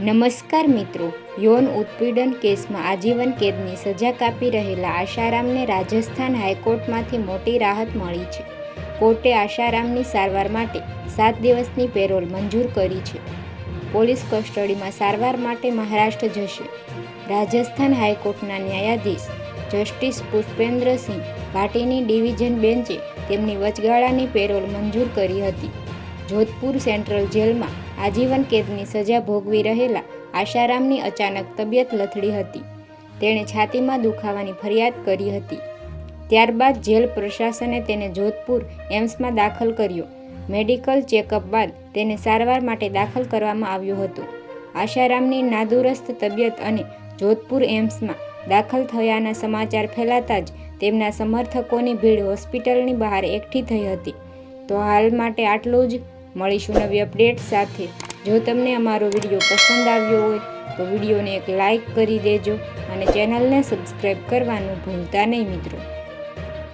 નમસ્કાર મિત્રો, યૌન ઉત્પીડન કેસમાં આજીવન કેદની સજા કાપી રહેલા આશારામને રાજસ્થાન હાઈકોર્ટમાંથી મોટી રાહત મળી છે. કોર્ટે આશારામની સારવાર માટે 7 દિવસની પેરોલ મંજૂર કરી છે. પોલીસ કસ્ટડીમાં સારવાર માટે મહારાષ્ટ્ર જશે. રાજસ્થાન હાઈકોર્ટના ન્યાયાધીશ જસ્ટિસ પુષ્પેન્દ્રસિંહ ભાટીની ડિવિઝન બેન્ચે તેમની વચગાળાની પેરોલ મંજૂર કરી હતી. જોધપુર સેન્ટ્રલ જેલમાં આજીવન કેદની સજા ભોગવી રહેલા આશારામની અચાનક તબિયત લથડી હતી. તેણે છાતીમાં દુખાવાની ફરિયાદ કરી હતી. ત્યારબાદ જેલ પ્રશાસને તેને જોધપુર એમ્સમાં દાખલ કર્યો. મેડિકલ ચેકઅપ બાદ તેને સારવાર માટે દાખલ કરવામાં આવ્યો હતો. આશારામની નાદુરસ્ત તબિયત અને જોધપુર એમ્સમાં દાખલ થયાના સમાચાર ફેલાતા જ તેમના સમર્થકોની ભીડ હોસ્પિટલની બહાર એકઠી થઈ હતી. તો હાલ માટે આટલું જ. મળીશું નવી અપડેટ સાથે. જો તમને અમારો વિડીયો પસંદ આવ્યો હોય તો વિડીયોને એક લાઈક કરી દેજો અને ચેનલને સબસ્ક્રાઈબ કરવાનું ભૂલતા નહીં મિત્રો.